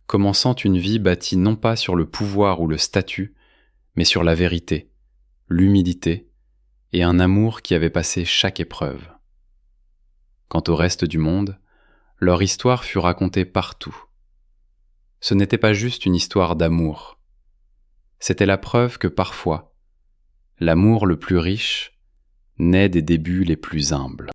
commençant une vie bâtie non pas sur le pouvoir ou le statut, mais sur la vérité, l'humilité et un amour qui avait passé chaque épreuve. Quant au reste du monde, leur histoire fut racontée partout. Ce n'était pas juste une histoire d'amour. C'était la preuve que parfois, L'amour le plus riche naît des débuts les plus humbles.